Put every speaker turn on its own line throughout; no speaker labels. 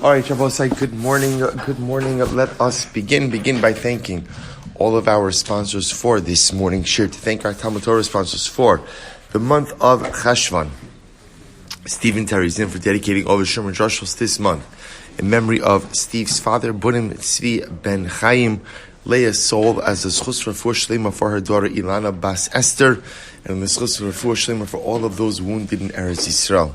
All right, Shabbosai, good morning. Good morning. Let us begin by thanking all of our sponsors for this morning's shiur. To thank our Talmud Torah sponsors for the month of Cheshvan. Stephen Teri is in for dedicating all the Shumer Joshua this month in memory of Steve's father, Bunim Tzvi ben Chaim. Leah Sol as a zechus refuah sheleimah for her daughter Ilana bas Esther, and the zechus refuah sheleimah for all of those wounded in Eretz Yisroel.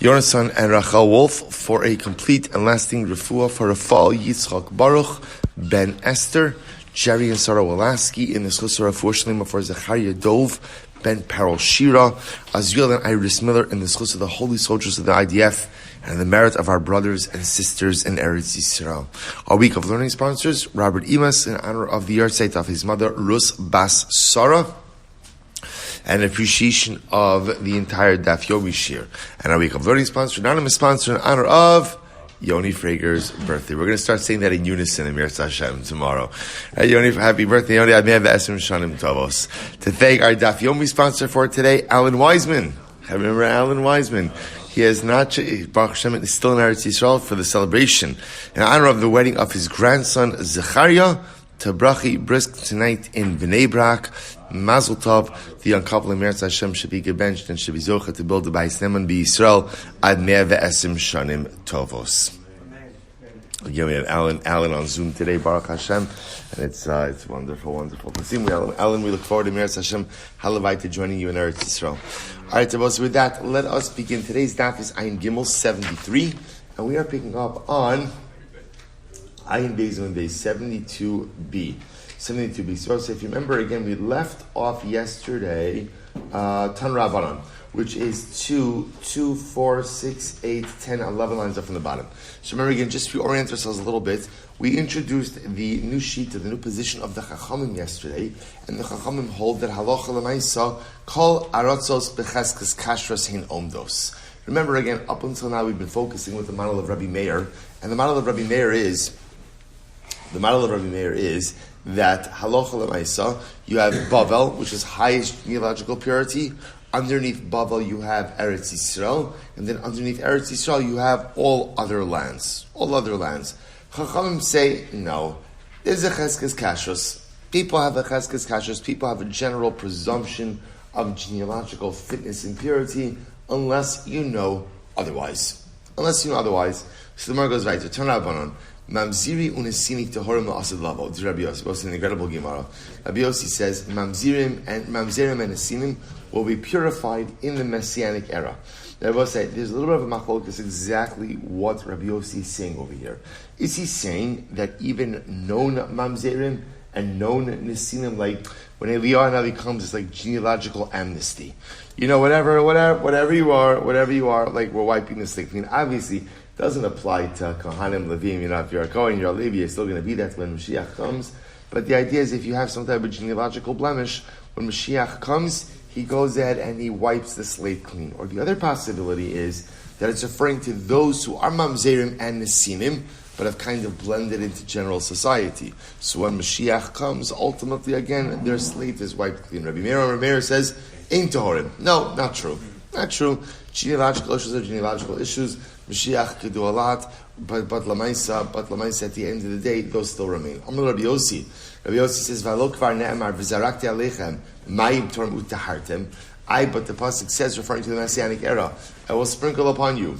Yonason and Wolff for a complete and lasting refuah for Refuel Yitzchak Baruch ben Esther. Jerry and Sora Wolasky in the zechus refuah sheleimah for Zecharya Dov ben Perel Shira. Azriel and Iris Miller in the zechus of the holy soldiers of the IDF, and the merit of our brothers and sisters in Eretz Yisroel. Our week of learning sponsors, Robert Emas, in honor of the Yahrzeit of his mother, Rus bas Sora, and appreciation of the entire Daf Yomi shiur. And our week of learning sponsor, anonymous sponsor, in honor of Yoni Frager's birthday. We're going to start saying that in unison in Eretz Hashem tomorrow. Yoni, happy birthday, Yoni. To thank our Daf Yomi sponsor for today, Alan Wiseman. I remember Alan Wiseman. He has not, Baruch Hashem is still in Eretz Yisroel for the celebration in honor of the wedding of his grandson, Zecharya, to Brachi Brisk tonight in Bnei Brak. Mazel Tov, the young couple in Eretz Hashem should be gebenched and should be zocha to build the Bayis Neman B'Yisrael ad 120 shanim tovos. Again, we have Alan on Zoom today, Baruch Hashem, and it's wonderful to see you, Alan. We look forward to Eretz Hashem Halavai to joining you in Eretz Yisroel. All right, so with that, let us begin. Today's daf is Ayin Gimel 73, and we are picking up on Ayin Beis on day 72b. 72b. So if you remember, again, we left off yesterday Tan Rabbanon, which is 2, 4, 6, 8, 10, 11 lines up from the bottom. So remember again, just to orient ourselves a little bit, we introduced the new sheet, the new position of the Chachamim yesterday, and the Chachamim hold that halacha l'maisa kol aratzos becheskes kashras hin omdos. Remember again, up until now we've been focusing with the model of Rabbi Meir, and the model of Rabbi Meir is that halacha l'maisa, you have Bavel, which is highest genealogical purity. Underneath Bavel you have Eretz Yisroel, and then underneath Eretz Yisroel you have all other lands. Chachamim say, no, there's a cheskes kashrus. People have a cheskes kashrus. People have a general presumption of genealogical fitness and purity, unless you know otherwise. So the Gemara goes right to turn Rabbanon. Mamziri unesini tehorim la'asad lavo. This is Rabbi Yossi. It's an incredible Gemara. Rabbi Yossi says mamzirim and esinim will be purified in the Messianic era. Now, I will say there's a little bit of a machlokes exactly what Rabbi Yossi is saying over here. Is he saying that even known mamzerim and known nesinim, like when Eliyahu Navi comes, it's like genealogical amnesty? You know, whatever you are, like we're wiping the slate clean. Obviously, doesn't apply to Kohanim, Levim. You know, if you're a Kohen, you're a Levi, you're still going to be that when Mashiach comes. But the idea is if you have some type of genealogical blemish, when Mashiach comes, he goes ahead and he wipes the slate clean. Or the other possibility is that it's referring to those who are mamzerim and nesinim, but have kind of blended into general society. So when Mashiach comes, ultimately again, their slate is wiped clean. Rabbi Meir says, Ein Tohorim. No, not true. Not true. Genealogical issues are genealogical issues. Mashiach could do a lot, but lamaisa at the end of the day, those still remain. Amar Rabbi Yossi. Rabbi Yossi says, "V'alo kvar ne'amar v'zarakti alechem mayim torm utahartem." But the pasuk says, referring to the Messianic era, I will sprinkle upon you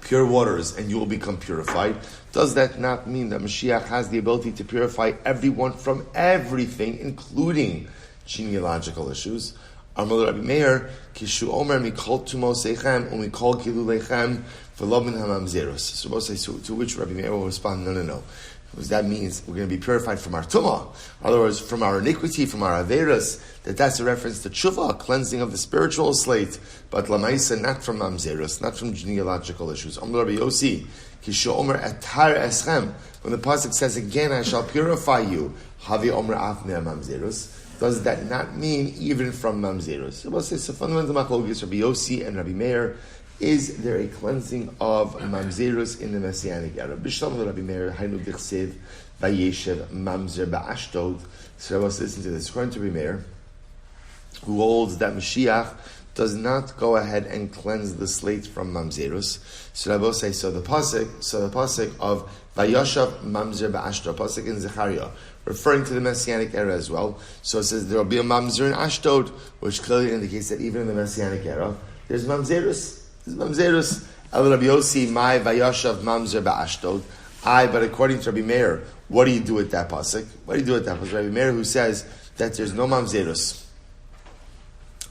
pure waters, and you will become purified. Does that not mean that Mashiach has the ability to purify everyone from everything, including genealogical issues? Amar Rabbi Meir, Kishu Omer mikol tumo seichem umikol gilu lechem v'lo min hamamzeros. So to which Rabbi Meir will respond, no. Because that means we're going to be purified from our tumah. In other words, from our iniquity, from our averas. That's a reference to tshuva, cleansing of the spiritual slate. But lamaisa, not from mamzeros, not from genealogical issues. Amar Rabbi Yossi, Kishu Omer atar eschem. When the pasuk says again, I shall purify you. Havi Omer af mamzeros. Does that not mean even from mamzeros? So we'll say, so fundamental machlokes, Rabbi Yossi and Rabbi Meir, is there a cleansing of mamzeros in the Messianic era? B'shalom Rabbi Meir, Hainu Dichsev, Vayeshev, Mamzer Ba'ashdod. So let's listen to this. According to Rabbi Meir, who holds that Mashiach does not go ahead and cleanse the slate from mamzerus. So Rabbi say, so the pasuk of Vayashav mamzer ba'ashdod, pasuk in Zecharya, referring to the Messianic era as well. So it says there will be a mamzer in Ashdod, which clearly indicates that even in the Messianic era, there's mamzerus. There's mamzerus. El Rabbi Yossi, my Vayashav mamzer ba'ashdod. But according to Rabbi Meir, what do you do with that pasuk? What do you do with that pasuk? Rabbi Meir, who says that there's no mamzerus.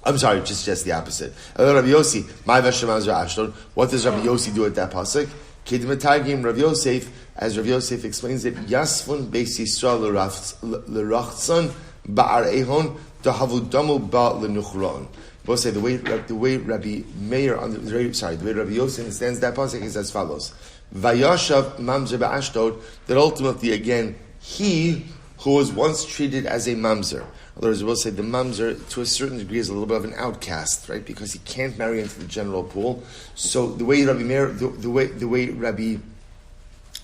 I'm sorry, just the opposite. Rabbi Yossi, my Vayashav mamzer ba'ashdod. What does Rabbi Yossi do with that pasuk? Kidmatagim Rav Yosef, as Rav Yosef explains it, Yasfun Beis Yisrael l'rachtzon ba'ar ehon dahavudamu ba l'nuchron. Both say the way Rabbi Meir, the way Rabbi Yosef understands that pasuk is as follows: Vayashav mamzer ba'ashdod. That ultimately, again, he who was once treated as a mamzer. In other words, we'll say the mamzer, to a certain degree, is a little bit of an outcast, right? Because he can't marry into the general pool. So the way Rabbi Meir, the way Rabbi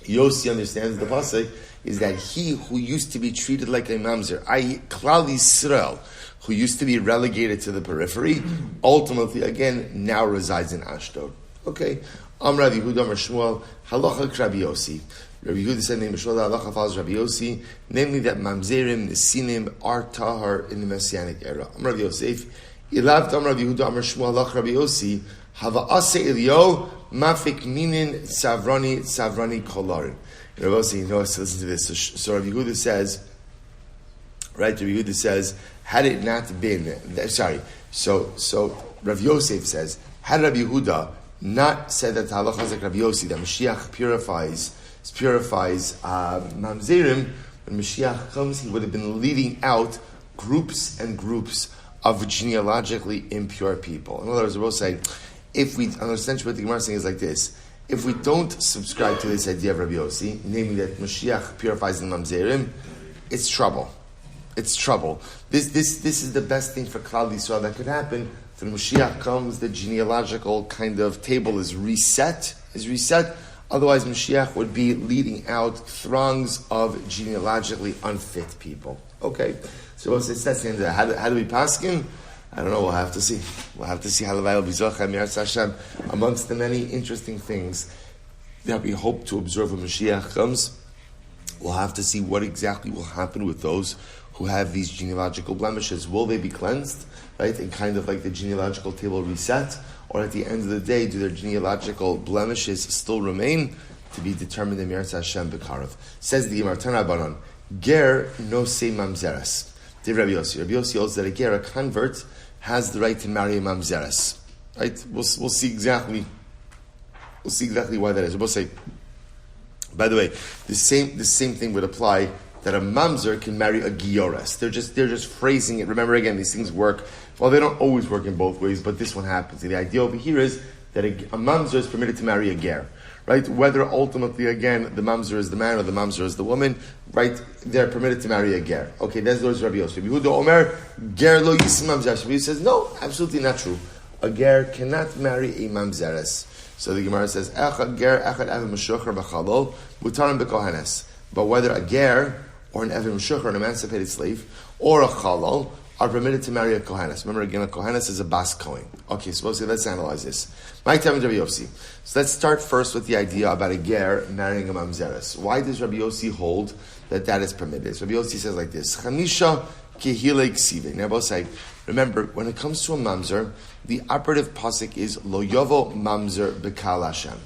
Yossi understands the pasuk is that he who used to be treated like a mamzer, i.e., Klal Yisrael, who used to be relegated to the periphery, ultimately, again, now resides in Ashdod. Okay. Amar Rabbi Yehuda Amar Shmuel Halacha Rabbi Yossi. Rabbi Yehuda said, "Name Shmuel Halacha follows Rabbi Yossi, namely that mamzerim nesinim are tahar in the Messianic era." Amar Rabbi Yosef, Ilav Amar Rabbi Yehuda Amar Shmuel Halacha Rabbi Yossi Hava Ase Elio Mafik Minin Savrani Kolarin. Rabbi Yossi, listen to this. So Rabbi Yehuda says, right? Rabbi Yehuda says, had it not been, So Rabbi Yosef says, had Rabbi Yehuda not said that halacha is like Rabbi Yossi, that Mashiach purifies mamzerim, when Mashiach comes, he would have been leading out groups and groups of genealogically impure people. In other words, we'll say, if we, essentially what the Gemara is saying is like this: if we don't subscribe to this idea of Rabbi Yossi, namely that Mashiach purifies the mamzerim, it's trouble. It's trouble. This is the best thing for Klal Yisrael that could happen. When Mashiach comes, the genealogical kind of table is reset. Otherwise, Mashiach would be leading out throngs of genealogically unfit people. Okay, so that's the end of that. How do we paskin? I don't know. We'll have to see. How Halavai will be Zochar Mi'aretz Hashem. Amongst the many interesting things that we hope to observe when Mashiach comes, we'll have to see what exactly will happen with those who have these genealogical blemishes. Will they be cleansed, right, and kind of like the genealogical table reset? Or at the end of the day, do their genealogical blemishes still remain? To be determined in Eretz Hashem B'Karov. Says the Gemara, Tana Baron, Ger no se mamzeres. Did Rabbi Yossi. Rabbi Yossi holds that a ger, a convert, has the right to marry a mamzeres. Right? We'll see exactly why that is. We'll say, by the way, the same thing would apply that a mamzer can marry a giores. They're just phrasing it. Remember, again, these things work. Well, they don't always work in both ways, but this one happens. And the idea over here is that a mamzer is permitted to marry a ger, right? Whether ultimately, again, the mamzer is the man or the mamzer is the woman, right? They're permitted to marry a ger. Okay, that's those Rabbi Yosef. Yehuda Omer, ger lo yisim mamzer. Rabbi says, no, absolutely not true. A ger cannot marry a mamzeres. So the Gemara says, echad ger, echad avim meshucher b'chalol, mutarim b'kohanes. But whether a ger or an evim meshucher, an emancipated slave, or a chalol, are permitted to marry a kohanes. Remember, again, a kohanes is a bas kohen. Okay, so let's analyze this. My time is Rabbi Yossi. So let's start first with the idea about a ger marrying a mamzeres. Why does Rabbi Yossi hold that is permitted? So Rabbi Yossi says like this: Chamisha kehile ksive. Now, both say, remember, when it comes to a mamzer, the operative pasuk is lo yovo mamzer b'kal Hashem.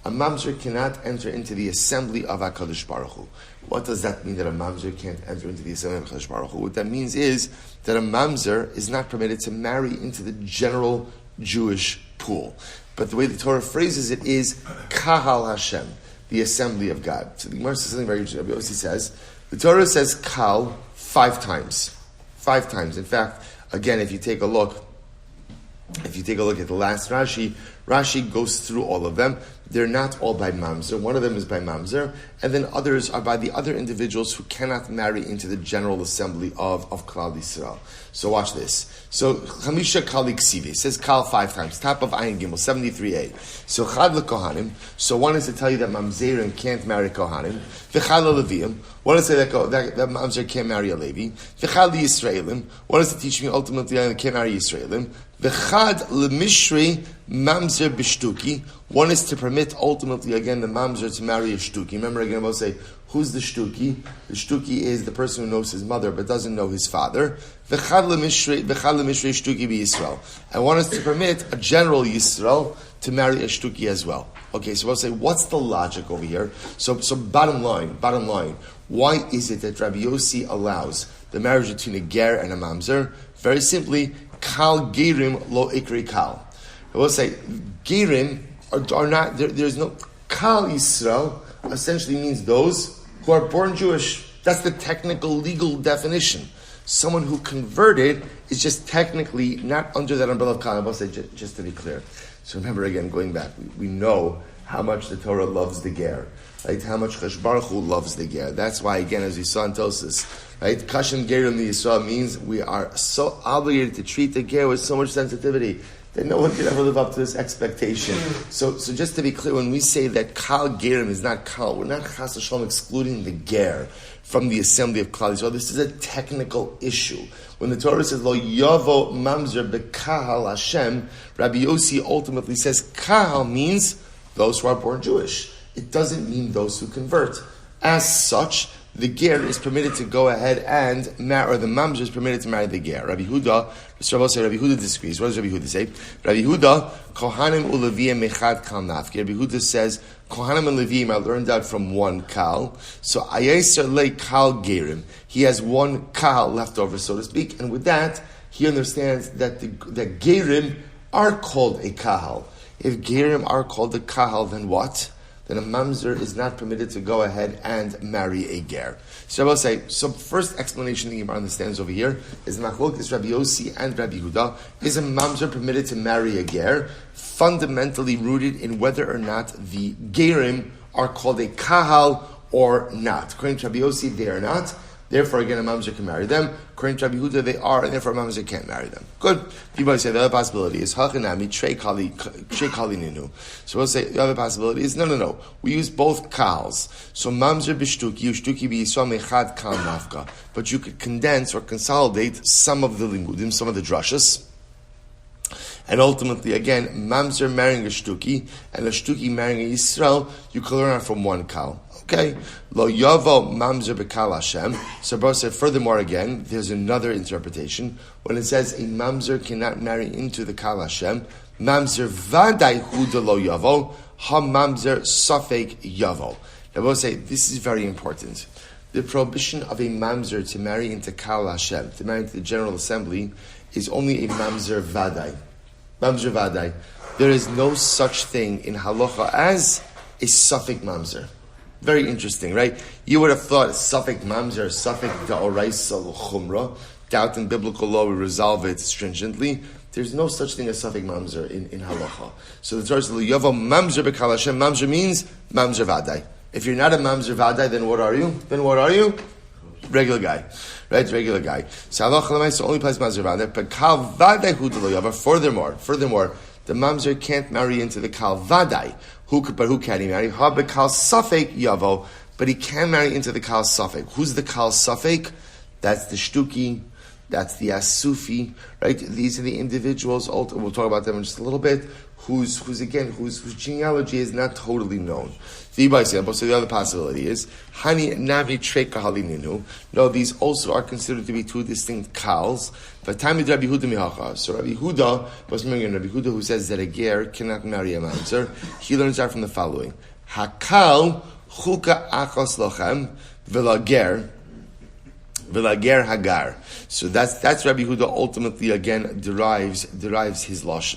A mamzer cannot enter into the assembly of HaKadosh Baruch Hu. What does that mean, that a mamzer can't enter into the assembly of HaKadosh Baruch Hu? What that means is that a mamzer is not permitted to marry into the general Jewish pool. But the way the Torah phrases it is Kahal Hashem, the assembly of God. So the Gemara says something very interesting. Rabbi Yossi says, the Torah says Kal 5 times. 5 times. In fact, again, if you take a look at the last Rashi goes through all of them. They're not all by mamzer. One of them is by mamzer, and then others are by the other individuals who cannot marry into the general assembly of Klal Yisrael. So watch this. So Chamisha Kalik Sivi says Kal 5 times. Top of Ayin Gimel 73a. So Chad LeKohanim. So one is to tell you that mamzerim can't marry Kohanim. V'Chad LeViim. One is to say that mamzer can't marry a Levi. V'Chad Yisraelim. One is to teach me ultimately that I can't marry Yisraelim. V'chad lemishri mamzer b'shtuki. One is to permit, ultimately, again, the mamzer to marry a shtuki. Remember, again, we'll say, who's the shtuki? The shtuki is the person who knows his mother but doesn't know his father. V'chad lemishri shtuki b'Yisrael. And one is to permit a general Yisrael to marry a shtuki as well. Okay, so we'll say, what's the logic over here? So bottom line, why is it that Rabbi Yossi allows the marriage between a ger and a mamzer? Very simply, kal gerim lo ikri kal. I will say, gerim are not, there's no, kal Yisrael essentially means those who are born Jewish. That's the technical legal definition. Someone who converted is just technically not under that umbrella of kal. I will say, just to be clear. So remember again, going back, we know how much the Torah loves the ger, right? How much Chash Baruch Hu loves the ger. That's why, again, as we saw in Tosis, right? Kashem ger in the Yisrael means we are so obligated to treat the ger with so much sensitivity that no one can ever live up to this expectation. So just to be clear, when we say that kal gerim is not kal, we're not chas v'shalom excluding the ger from the assembly of Klal Yisrael. This is a technical issue. When the Torah says, Lo yavo mamzer bekahal Hashem, Rabbi Yossi ultimately says, kahal means those who are born Jewish. It doesn't mean those who convert. As such, the ger is permitted to go ahead and marry, or the mamzer is permitted to marry the ger. Rabbi Huda disagrees. What does Rabbi Huda say? Rabbi Huda, Kohanim u'Leviyim mechad kal nafki. Rabbi Huda says, Kohanim and Leviyim are learned out from one kal. So ayeser le kal gerim. He has one kal left over, so to speak. And with that, he understands that the gerim are called a kahal. If gerim are called a kahal, then what? Then a mamzer is not permitted to go ahead and marry a ger. So I will say, so first explanation the Gemara understands over here is machlokes Rabbi Yossi and Rabbi Huda. Is a mamzer permitted to marry a ger? Fundamentally rooted in whether or not the gerim are called a kahal or not. According to Rabbi Yossi, they are not. Therefore, again, a mamzer can marry them. According to Rabbi Huda, they are, and therefore a mamzer can't marry them. Good. People say the other possibility is hachanami trei kali ninu. So we'll say the other possibility is no. We use both kals. So mamzer b'shtuki ushtuki b'yisrael mechad kal nafka. But you could condense or consolidate some of the limudim, some of the drushes. And ultimately, again, mamzer marrying a shtuki and a shtuki marrying a Yisrael, you can learn from one kal. Okay, lo yavo mamzer bekal Hashem. So Baruch said, furthermore, again, there's another interpretation when it says a mamzer cannot marry into the kal Hashem. Mamzer vaday huda lo yavo ha mamzer safek yavo. Now Baruch say this is very important. The prohibition of a mamzer to marry into kal Hashem, to marry into the General Assembly, is only a mamzer vaday. Mamzer vaday. There is no such thing in halacha as a safek mamzer. Very interesting, right? You would have thought safek mamzer, safek da'oraisa l'chumra, doubt in biblical law, we resolve it stringently. There's no such thing as safek mamzer in halacha. So the Torah says, Yavo mamzer b'kal Hashem. Mamzer means mamzer vaday. If you're not a mamzer vaday, then what are you? Regular guy. Right? Regular guy. So halacha l'maisa only plays mamzer vaday. But kal vaday hu d'lo yavo. Furthermore, the mamzer can't marry into the kal vaday. Who can he marry? Ha bekal safek yavo, but he can marry into the kal safek. Who's the kal safek? That's the shtuki, that's the asufi, right? These are the individuals. We'll talk about them in just a little bit. Whose genealogy is not totally known. So the other possibility is hani navi trei kahalininu. No, these also are considered to be two distinct kals. But time with Rabbi Huda mihacha. So Rabbi Huda was remembering Rabbi Huda who says that a ger cannot marry a mamzer. He learns out from the following: Hakal chuka achos lochem v'lager hagar. So that's Rabbi Huda ultimately again derives his drush.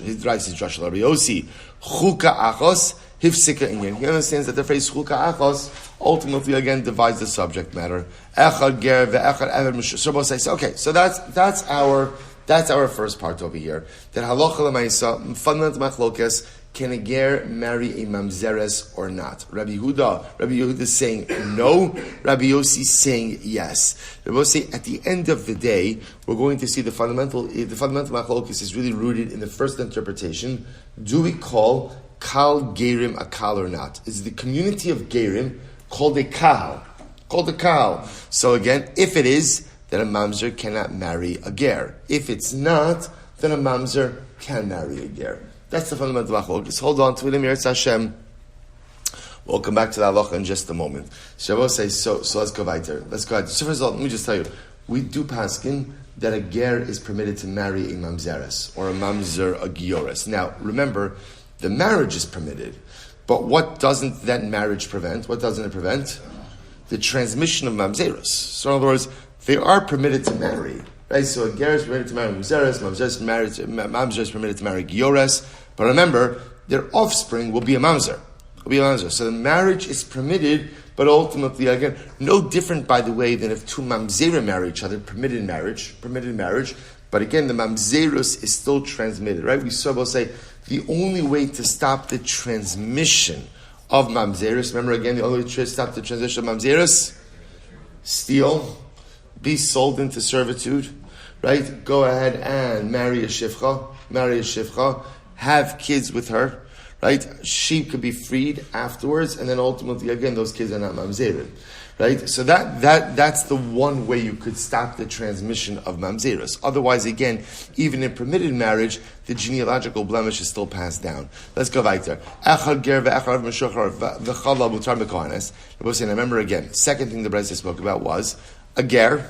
Rabbi Yossi chuka achos hifsika inyan. He understands that the phrase chuka achos ultimately again divides the subject matter. Echad ger ve'echad eved mishur. So both say, okay, so that's our first part over here. That halacha l'maisa fundamental machlokes. Can a ger marry a mamzeres or not? Rabbi Yehuda is saying no. Rabbi Yossi is saying yes. Rabbi Yossi, at the end of the day, we're going to see the fundamental machlokes is really rooted in the first interpretation. Do we call kal gerim a kal or not? Is the community of gerim called a kal? So again, if it is, then a mamzer cannot marry a ger. If it's not, then a mamzer can marry a ger. That's the fundamental halacha. Just hold on to it, Emir Hashem. We'll come back to that halacha in just a moment. Shavuot says, so let's go weiter. So first of all, let me just tell you, we do paskin that a ger is permitted to marry a mamzeres, or a mamzer, a giores. Now, remember, the marriage is permitted, but what doesn't that marriage prevent? What doesn't it prevent? The transmission of mamzeros. So in other words, they are permitted to marry. Right? So a ger is permitted to marry mamzeres, mamzer is permitted to marry giores, but remember, their offspring will be a mamzer. So the marriage is permitted, but ultimately, again, no different, by the way, than if two mamzerim marry each other, permitted marriage. But again, the mamzerus is still transmitted, right? We saw both say the only way to stop the transmission of mamzerus. Remember again, the only way to stop the transmission of mamzerus: steal, be sold into servitude, right? Go ahead and marry a shivcha, have kids with her. Right? She could be freed afterwards, and then ultimately, again, those kids are not mamzerim. Right? So that's the one way you could stop the transmission of mamzerus. Otherwise, again, even in permitted marriage, the genealogical blemish is still passed down. Let's go weiter. Remember again, second thing the Brisa spoke about was a ger,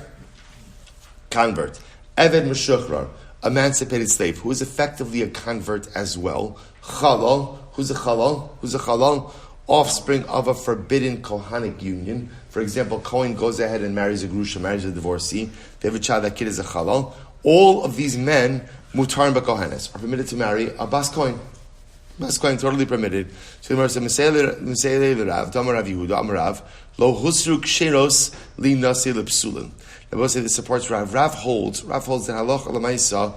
convert, eved meshuchrar, emancipated slave, who is effectively a convert as well. Chalal, who's a chalal? Offspring of a forbidden Kohanic union. For example, Kohen goes ahead and marries a grusha, marries a divorcee. They have a child, that kid is a chalal. All of these men, mutar and bakohanes, are permitted to marry a bas Kohen. Bas Kohen, totally permitted. So the Gemara says, Mesele Rav, Damar Rav Yehuda, Amar Rav, Lo husru ksheros li nasi lepsulin. The Gemara says this supports Rav. Rav holds that halacha l'maisa,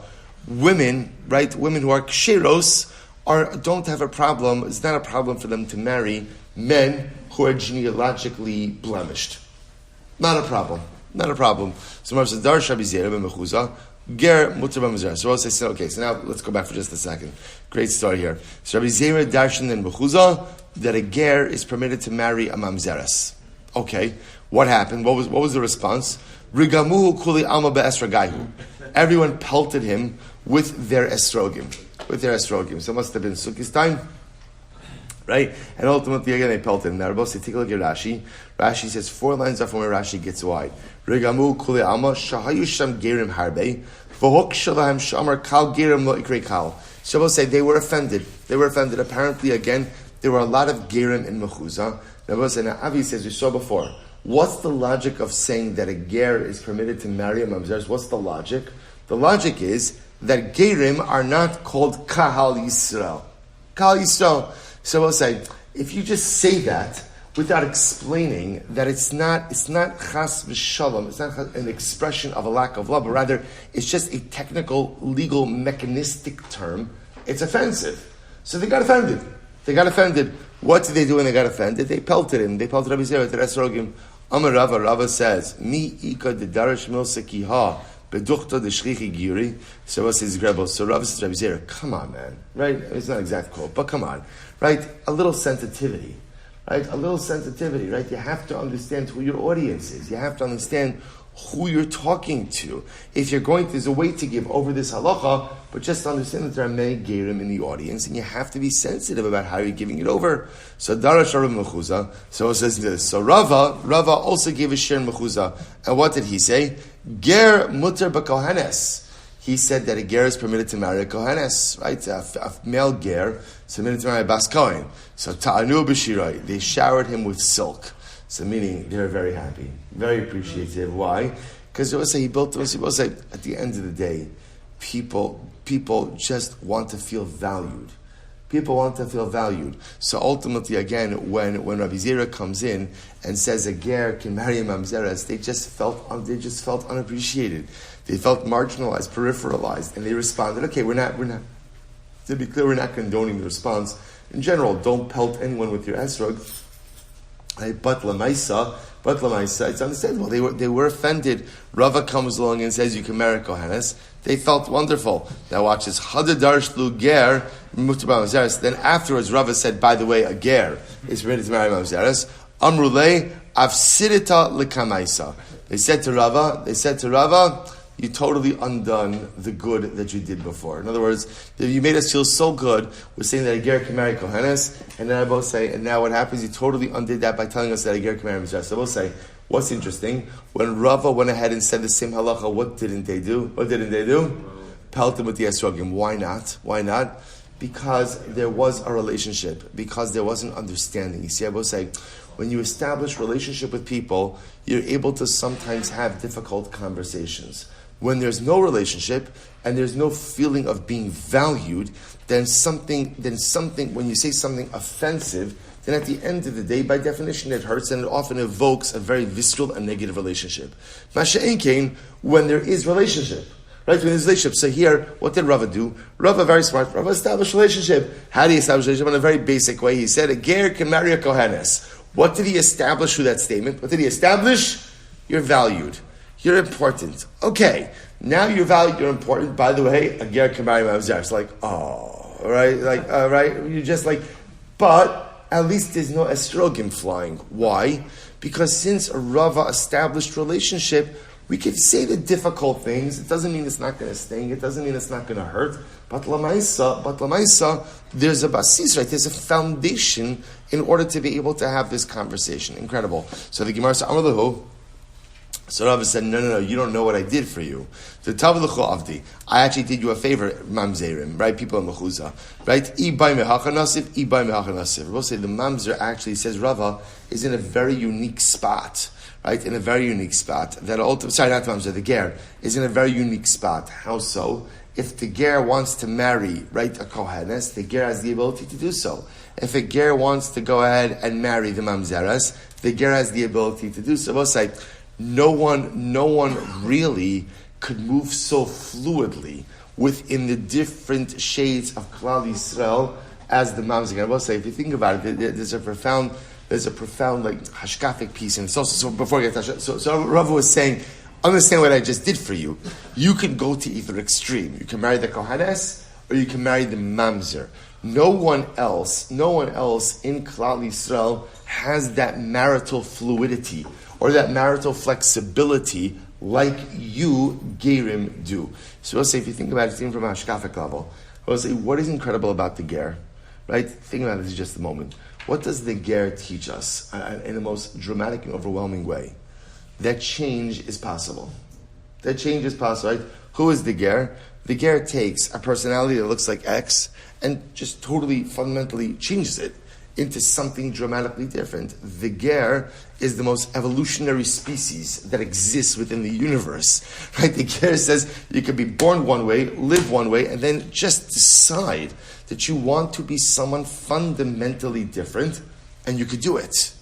women who are ksheros, don't have a problem. It's not a problem for them to marry men who are genealogically blemished. Not a problem. So Mar says, Dar Shabi Zera ben Mechuza, Ger Mutar B'Mazera. So we'll say, okay, so now let's go back for just a second. Great story here. So Rabbi Zera Darshan and Mechuza, that a ger is permitted to marry a mamzeres. Okay, what happened? What was the response? Rigamuhu kuli alma be'esragaihu. Everyone pelted him with their estrogim. So it must have been Sukkis time, right? And ultimately, again, they pelted him. Now, Rabbi say, take a look at Rashi. Rashi says 4 lines off from where Rashi gets wide. Regamu kuli alma shahayu sham gerim harbe v'hok shalahem shamar kal gerim lo ikre kal. Shabbos say they were offended. Apparently, again, there were a lot of gerim in Mechuzah. Rabbi say, now Avi says, we saw before, what's the logic of saying that a ger is permitted to marry a mamzer? What's the logic? The logic is that gerim are not called Kahal Yisrael. So we'll say, if you just say that without explaining that it's not chas v'shalom, it's not an expression of a lack of love, but rather it's just a technical, legal, mechanistic term, it's offensive. So they got offended. What did they do when they got offended? They pelted him. They pelted Rabbi Zera to Esrogim. Amar Rava says, Mi ika de darash milseki ha. So Rav says, Rabbi Zera, come on, man. Right? It's not exact quote, but come on. Right? A little sensitivity. Right? You have to understand who your audience is. You have to understand who you're talking to. If you're there's a way to give over this halacha, but just understand that there are many gerim in the audience, and you have to be sensitive about how you're giving it over. So Darash Rav Mechuza, so it says this. So Rava also gave a shir in Mechuza. And what did he say? Ger mutar b'kohanes. He said that a ger is permitted to marry a kohanes, right? A male ger is permitted to marry a bas kohen. So ta'anu b'shiroi. They showered him with silk. So meaning they were very happy, very appreciative. Why? Because he built those. At the end of the day, people just want to feel valued. So ultimately, again, when Rabbi Zera comes in and says a ger can marry a mamzeres, they just felt unappreciated. They felt marginalized, peripheralized, and they responded, okay, we're not. To be clear, we're not condoning the response. In general, don't pelt anyone with your esrog. But lamaisa, it's understandable. They were offended. Rava comes along and says you can marry Kohanes. They felt wonderful. Now watch this. Hadadarshlu ger mutar b'mamzeres. Then afterwards, Rava said, by the way, a ger is permitted to marry mamzeres. Amrulei avsidita lekamaisa. They said to Rava, you totally undone the good that you did before. In other words, you made us feel so good with saying that a ger can marry kohenes, and then I both say, and now what happens, you totally undid that by telling us that a ger can marry mizras. So I both say, what's interesting, when Rava went ahead and said the same halacha, what didn't they do? Pelted with the esrogim. Why not? Why not? Because there was a relationship, because there was an understanding. You see, I both say, when you establish relationship with people, you're able to sometimes have difficult conversations. When there's no relationship and there's no feeling of being valued, then something, when you say something offensive, then at the end of the day, by definition, it hurts and it often evokes a very visceral and negative relationship. Masha'en kain, when there is relationship. Right, when there's relationship. So here, what did Rava do? Rava, very smart. Rava established relationship. How do you establish relationship? In a very basic way. He said, a ger can marry a kohenes. What did he establish through that statement? What did he establish? You're valued. You're important. Okay, now you're valued, you're important. By the way, a ger can marry mamzer. It's like, oh, right? Like, right? You're just like, but at least there's no estrogim flying. Why? Because since a Rava established relationship, we can say the difficult things. It doesn't mean it's not going to sting. It doesn't mean it's not going to hurt. But lamaisa, there's a basis, right? There's a foundation in order to be able to have this conversation. Incredible. So the Gemara said, so Rav said, no, you don't know what I did for you. The Tavluchu Avdi, I actually did you a favor, mamzerim, right? People in Mechuza, right? Ibay mehachanasiv. We'll say the mamzer actually, says Rava, is in a very unique spot. Right, in a very unique spot. That the ger is in a very unique spot. How so? If the ger wants to marry, right, a kohenes, the ger has the ability to do so. If a ger wants to go ahead and marry the mamzeras, the ger has the ability to do so. Both say, no one really could move so fluidly within the different shades of Klal Yisrael as the mamzer. I will say, if you think about it, there's a profound like hashkafic piece, and it's also, so before I get to so Rava was saying, understand what I just did for you. You can go to either extreme. You can marry the kohanes, or you can marry the mamzer. No one else in Klal Yisrael has that marital fluidity or that marital flexibility like you gerim do. So we'll say, if you think about it, even from a hashkafic level, we'll say, what is incredible about the ger? Right? Think about it for just a moment. What does the ger teach us in the most dramatic and overwhelming way? That change is possible. That change is possible, right? Who is the ger? The ger takes a personality that looks like X and just totally, fundamentally changes it into something dramatically different. The ger is the most evolutionary species that exists within the universe, right? The ger says you could be born one way, live one way, and then just decide that you want to be someone fundamentally different, and you could do it.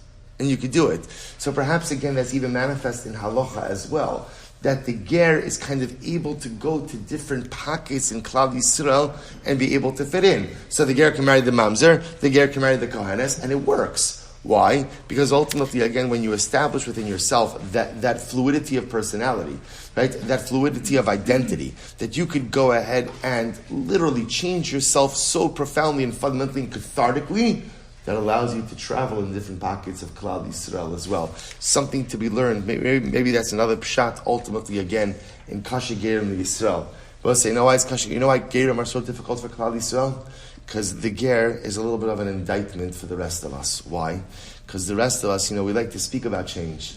So perhaps again that's even manifest in halacha as well, that the ger is kind of able to go to different pockets in Klal Yisrael and be able to fit in. So the ger can marry the mamzer, the ger can marry the kohenes, and it works. Why? Because ultimately, again, when you establish within yourself that fluidity of personality, right, that fluidity of identity, that you could go ahead and literally change yourself so profoundly and fundamentally and cathartically, that allows you to travel in different pockets of Klal Yisrael as well. Something to be learned. Maybe that's another pshat, ultimately, again, in Kasha Gerim Yisrael. We'll say, you know why Gerim are so difficult for Klal Yisrael? Because the ger is a little bit of an indictment for the rest of us. Why? Because the rest of us, we like to speak about change.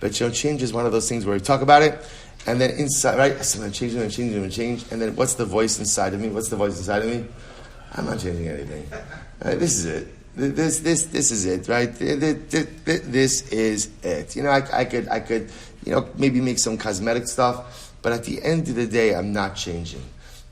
But change is one of those things where we talk about it, and then inside, right? I'm going to change, and then what's the voice inside of me? I'm not changing anything. Right, this is it. This is it, right? This is it. I could, maybe make some cosmetic stuff, but at the end of the day, I'm not changing.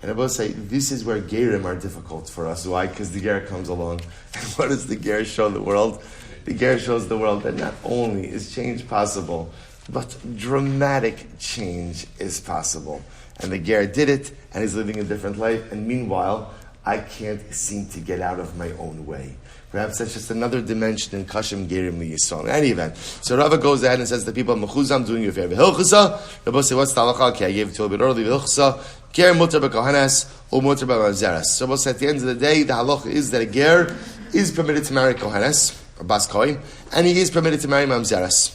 And I will say, this is where gerim are difficult for us. Why? Because the ger comes along. And what does the ger show the world? The ger shows the world that not only is change possible, but dramatic change is possible. And the ger did it, and he's living a different life. And meanwhile, I can't seem to get out of my own way. Perhaps that's just another dimension in Kashem Gerim Yisrael. In any event, so Rava goes ahead and says to the people, "Mechuzah, I'm doing you a favor." Hilchasa, Rava say, "What's the halacha?" Okay, I gave it to you a little bit early. Hilchasa, ger mutar b'kohanes or mutar b'mamzeres. So Rava said, at the end of the day, the halacha is that a ger is permitted to marry kohanes or bas kohen, and he is permitted to marry mamzeres.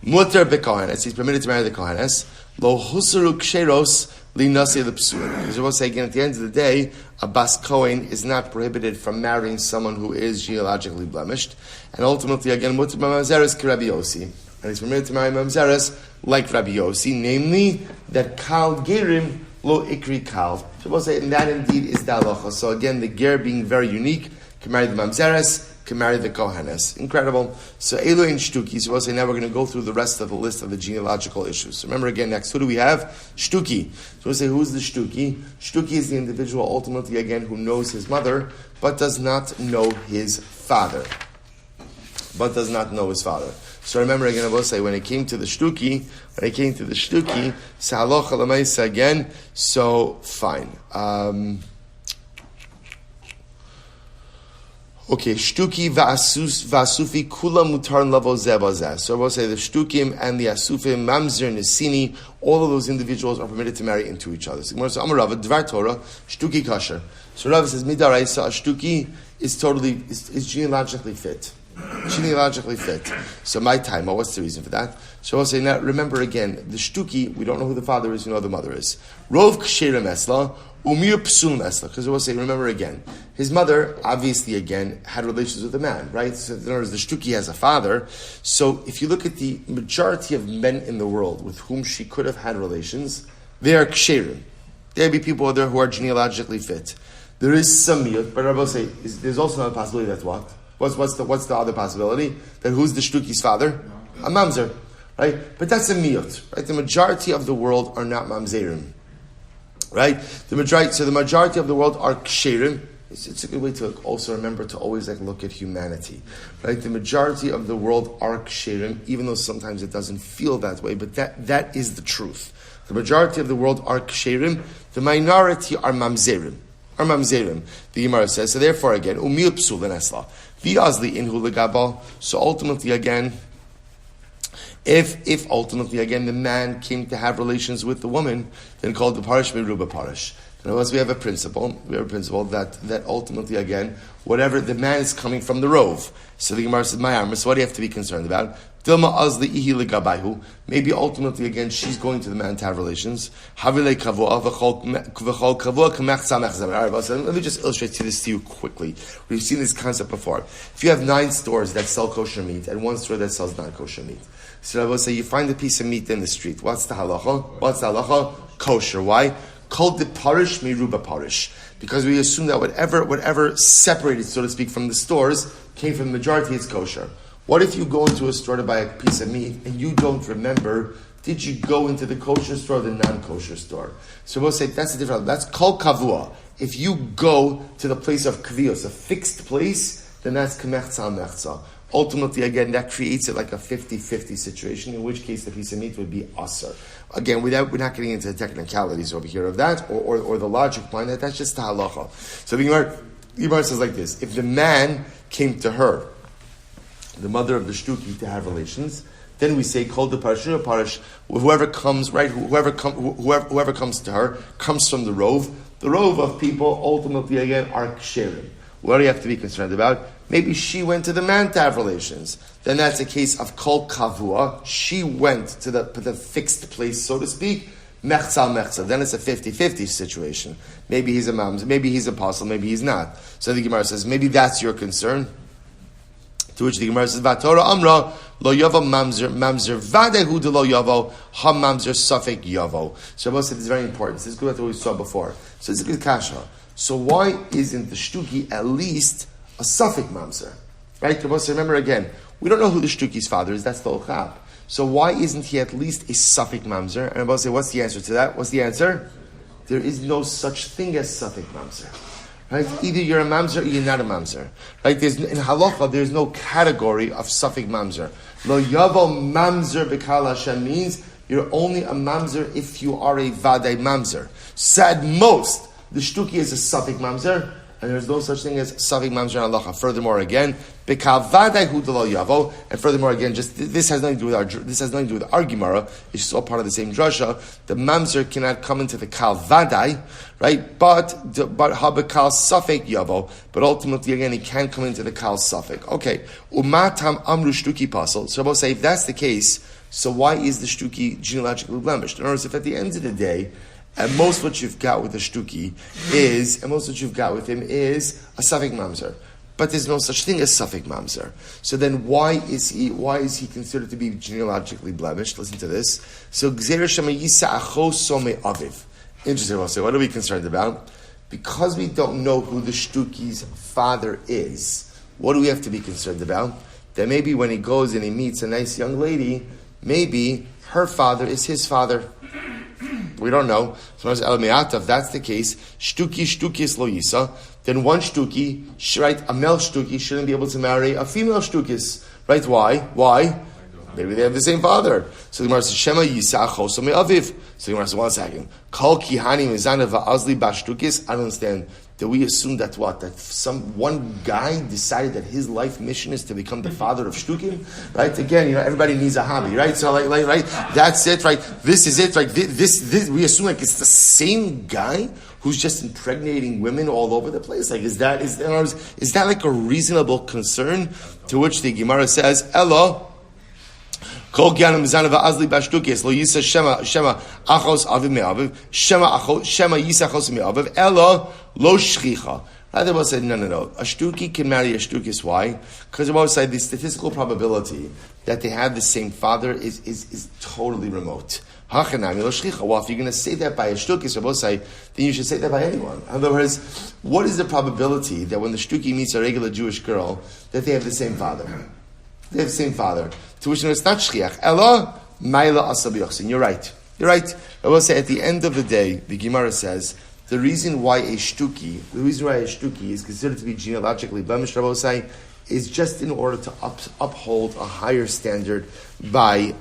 Mutter bekohanes, he's permitted to marry the kohanes. Lo husuru ksheros li nasi lepsuim. Because we'll say again, at the end of the day, a bas kohen is not prohibited from marrying someone who is genealogically blemished. And ultimately, again, mutter mamzeres k'Rabbi Yossi. And he's permitted to marry mamzeres like Rabbi Yossi, namely that kal gerim lo ikri kal. So we'll say, and that indeed is the halacha. So again, the ger being very unique, can marry the mamzeres, can marry the kohanes. Incredible. So elu in shtuki. So we'll say now we're going to go through the rest of the list of the genealogical issues. So remember again, next, who do we have? Shtuki. So we'll say, who's the shtuki? Shtuki is the individual, ultimately again, who knows his mother, but does not know his father. So remember again, I will say, when it came to the shtuki, so halacha l'maisa again, so fine. Okay, shtuki va'asufi kula mutar lavo zebazeh. So I will say the shtukim and the asufim, mamzer, nesini, all of those individuals are permitted to marry into each other. So Amar Rava, dvar Torah, shtuki kasher. So Rava says, midaraisa, a shtuki is genealogically fit. So my time, what's the reason for that? So I'll say, now remember again, the shtuki, we don't know who the father is, we know who the mother is. Rov ksherem esla, umir psul esla. Because we'll say, remember again, his mother, obviously again, had relations with a man, right? So in other words, the shtuki has a father. So if you look at the majority of men in the world with whom she could have had relations, they are ksherim. There'll be people there who are genealogically fit. There is some miyut, but I will say, there's also another possibility that's what? What's the other possibility? That who's the shtuki's father? A mamzer, right? But that's a miyut, right? The majority of the world are not mamzerim, right? So the majority of the world are ksherim. It's a good way to also remember to always look at humanity, right? The majority of the world are ksherim, even though sometimes it doesn't feel that way, but that is the truth. The majority of the world are ksherim. The minority are mamzerim. The Gemara says, so therefore again, umil psul esla. V'azli inhu legabal. So ultimately again, if ultimately again the man came to have relations with the woman, then called the parish meruba parish. In other words, we have a principle that ultimately again, whatever the man is coming from the rove. So the Gemara says, my armor. So what do you have to be concerned about? Dilma azli ihi legabayhu. Maybe ultimately again she's going to the man to have relations. Havile kavua v'chol kavua k'mechza mechza. All right, let me just illustrate this to you quickly. We've seen this concept before. If you have 9 stores that sell kosher meat and 1 store that sells non-kosher meat, so I will say you find a piece of meat in the street. What's the halacha? Kosher. Why? Called the parish miruba parish, because we assume that whatever separated, so to speak, from the stores came from the majority is kosher. What if you go into a store to buy a piece of meat and you don't remember? Did you go into the kosher store or the non-kosher store? So we'll say that's a different. That's kol kavua. If you go to the place of kvios, a fixed place, then that's k'mechza mechza. Ultimately, again, that creates it like a 50-50 situation, in which case the piece of meat would be aser. Again, we're not getting into the technicalities over here of that, or the logic behind that. That's just the halacha. So the Gemara says like this: if the man came to her, the mother of the shtuki, to have relations, then we say called the Perel Shira parish. Whoever comes, right? Whoever comes to her comes from the rove. The rove of people ultimately again are ksherim. What do you have to be concerned about? Maybe she went to the man to have relations. Then that's a case of kol kavua. She went to the fixed place, so to speak. Mechza. Then it's a 50-50 situation. Maybe he's a mamzer, maybe he's a apostle, maybe he's not. So the Gemara says, maybe that's your concern. To which the Gemara says, Vatora Amra, lo yavo mamzer vadehu de lo yavo, ha mamzer safek yavo. Shabbos said this is very important. This is good, that's what we saw before. So it's a good kasha. So why isn't the shtuki at least a safek mamzer? Right? Remember again, we don't know who the shtuki's father is, that's the ochab. So why isn't he at least a safek mamzer? And I'll say, what's the answer to that? What's the answer? There is no such thing as safek mamzer. Right? Either you're a mamzer or you're not a mamzer. Right? In halacha, there's no category of safek mamzer. Lo yavo mamzer b'kal Hashem means you're only a mamzer if you are a vadai mamzer. So at most, the shtuki is a safek mamzer, and there's no such thing as safek mamzer in halacha. Furthermore, again, b'kal vadai hu lo yavo, and furthermore, again, just this has nothing to do with our Gemara. It's just all part of the same drasha. The mamzer cannot come into the kal vadai, right? But habekal safek yavo. But ultimately, again, he can come into the kal safek. Okay, umatam amru shtuki pasel. So I will say, if that's the case, So why is the shtuki genealogically blemished? In other words, if at the end of the day, and most what you've got with the shtuki is, and most what you've got with him is a suffix mamzer. But there's no such thing as suffix mamzer. So then why is he considered to be genealogically blemished? Listen to this. So Gzeira Shema Yisa Acho Some Aviv. Interesting, we'll say, what are we concerned about? Because we don't know who the shtuki's father is, what do we have to be concerned about? That maybe when he goes and he meets a nice young lady, maybe her father is his father. We don't know. So if that's the case, shtuki is lo yisa, then one shtuki, right, a male shtuki shouldn't be able to marry a female shtukis. Right? Why? Maybe they have the same father. So the Gemara says, Shema yisa choso me aviv. So the Gemara says, 1 second. Kol kihani mizana va'azli bashtukis. I don't understand. Do we assume that what? That one guy decided that his life mission is to become the father of shtukim? Right? Again, everybody needs a hobby, right? So right? That's it, right? This is it, right? This we assume like it's the same guy who's just impregnating women all over the place. Like, is that like a reasonable concern? To which the Gemara says, Ella, Kol Gyanim Mizana va'azli bashtukis lo yisa shema achos aviv me'aviv shema yisa achos me'aviv ella lo shchicha. Rather, Rabbi said, no. A shtuki can marry a shtukis. Why? Because Rabbi said the statistical probability that they have the same father is totally remote. Hachanami lo shchicha. Well, if you're going to say that by a shtukis, Rabbi said, then you should say that by anyone. In other words, what is the probability that when the shtuki meets a regular Jewish girl that they have the same father? They have the same father. To which it's not shchiach. Ella maila asabiyachsin. You're right. I will say at the end of the day, the Gemara says the reason why a shtuki is considered to be genealogically blemished, Rabbi say, is just in order to uphold a higher standard by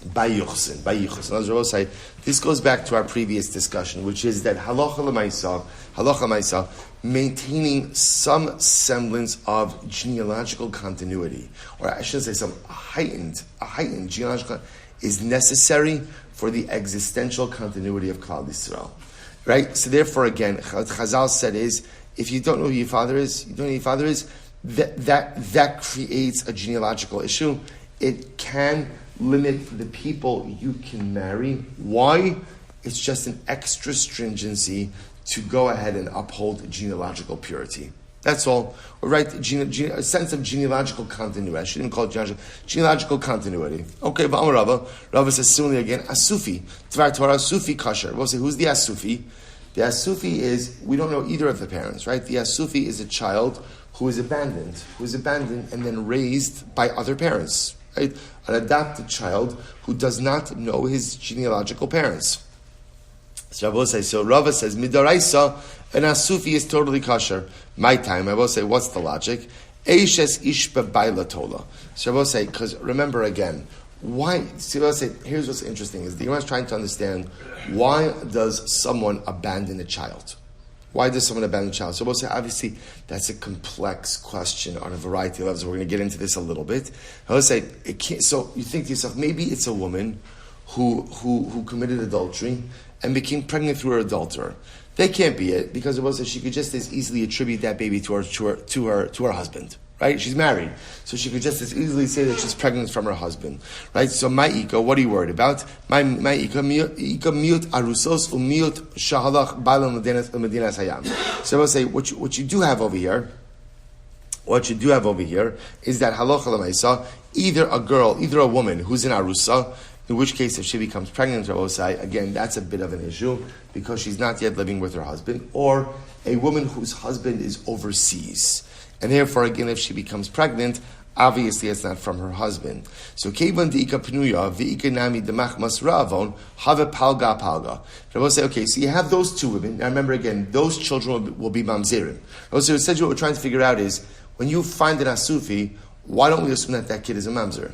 yuchsin. And as Rabbi say, this goes back to our previous discussion, which is that halacha l'maisa, maintaining some semblance of genealogical continuity, or I should say some heightened genealogical, is necessary for the existential continuity of Klal Yisrael. Right? So therefore, again, what Chazal said is, if you don't know who your father is, that creates a genealogical issue. It can limit the people you can marry. Why? It's just an extra stringency to go ahead and uphold genealogical purity. That's all. Or right, a sense of genealogical continuity. I shouldn't call it genealogical continuity. Okay, but Rava says similarly again, Asufi. Tvar Torah Asufi kasher. We'll say, who's the Asufi? The Asufi is, we don't know either of the parents, right? The Asufi is a child who is abandoned and then raised by other parents, right? An adopted child who does not know his genealogical parents. So Rava says, Midaraisa, an Asufi is totally kosher. My time, I will say, what's the logic? Eishes ishba baila tola. So I will say, because remember again, why? So I will say, here's what's interesting, is the Gemara is trying to understand, why does someone abandon a child? Why does someone abandon a child? So we'll say, obviously, that's a complex question on a variety of levels. We're going to get into this a little bit. I will say, it can't, so you think to yourself, maybe it's a woman who committed adultery and became pregnant through her adulterer. That can't be it, because it was that she could just as easily attribute that baby to her husband. Right? She's married. So she could just as easily say that she's pregnant from her husband. Right? So Ma'ika, what are you worried about? Ma'ika miut arusos umiut shahalach balam medinas hayam. So I will say, what you do have over here is that halacha l'maisa, either a woman who's in arusa, in which case, if she becomes pregnant, I will say, again, that's a bit of an issue because she's not yet living with her husband, or a woman whose husband is overseas. And therefore, again, if she becomes pregnant, obviously it's not from her husband. So, Kevan deika pnuya, veika nami demach masravon, have palga. I will say, okay, so you have those two women. Now remember again, those children will be mamzerim. So essentially what we're trying to figure out is, when you find an asufi, why don't we assume that kid is a mamzer?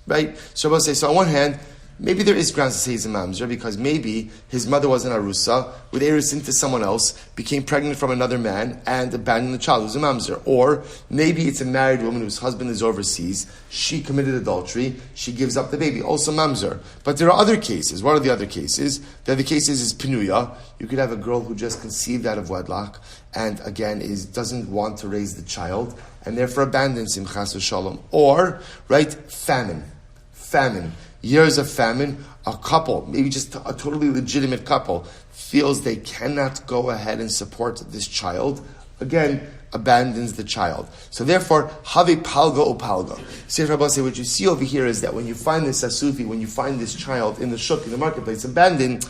Right? So I will say, so on one hand, maybe there is grounds to say he's a mamzer, because maybe his mother was an arusa, with erusin to someone else, became pregnant from another man, and abandoned the child, who's a mamzer. Or maybe it's a married woman whose husband is overseas, she committed adultery, she gives up the baby, also mamzer. But there are other cases. What are the other cases? The other cases is penuya. You could have a girl who just conceived out of wedlock, and again doesn't want to raise the child, and therefore abandons him, chas v'shalom. Or, right, famine. famine, years of famine, a couple, maybe just a totally legitimate couple, feels they cannot go ahead and support this child, again, abandons the child. So therefore, have palga upalga. So what you see over here is that when you find this asufi, when you find this child in the shuk, in the marketplace, abandoned,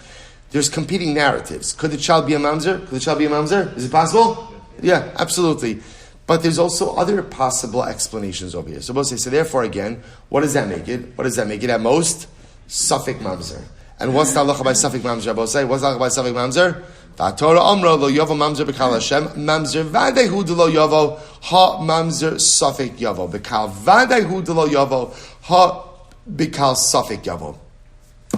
there's competing narratives. Could the child be a mamzer? Could the child be a mamzer? Is it possible? Yeah, absolutely. But there's also other possible explanations over here. So therefore again, what does that make it? What does that make it? At most, suffik mamzer. And what's the halacha by suffik mamzer? What's the halacha by suffik mamzer? The Torah amra lo yovo mamzer bekal Hashem mamzer vadehu de lo yovo ha mamzer suffik yovo bekal vadehu de lo yovo ha bekal suffik yovo.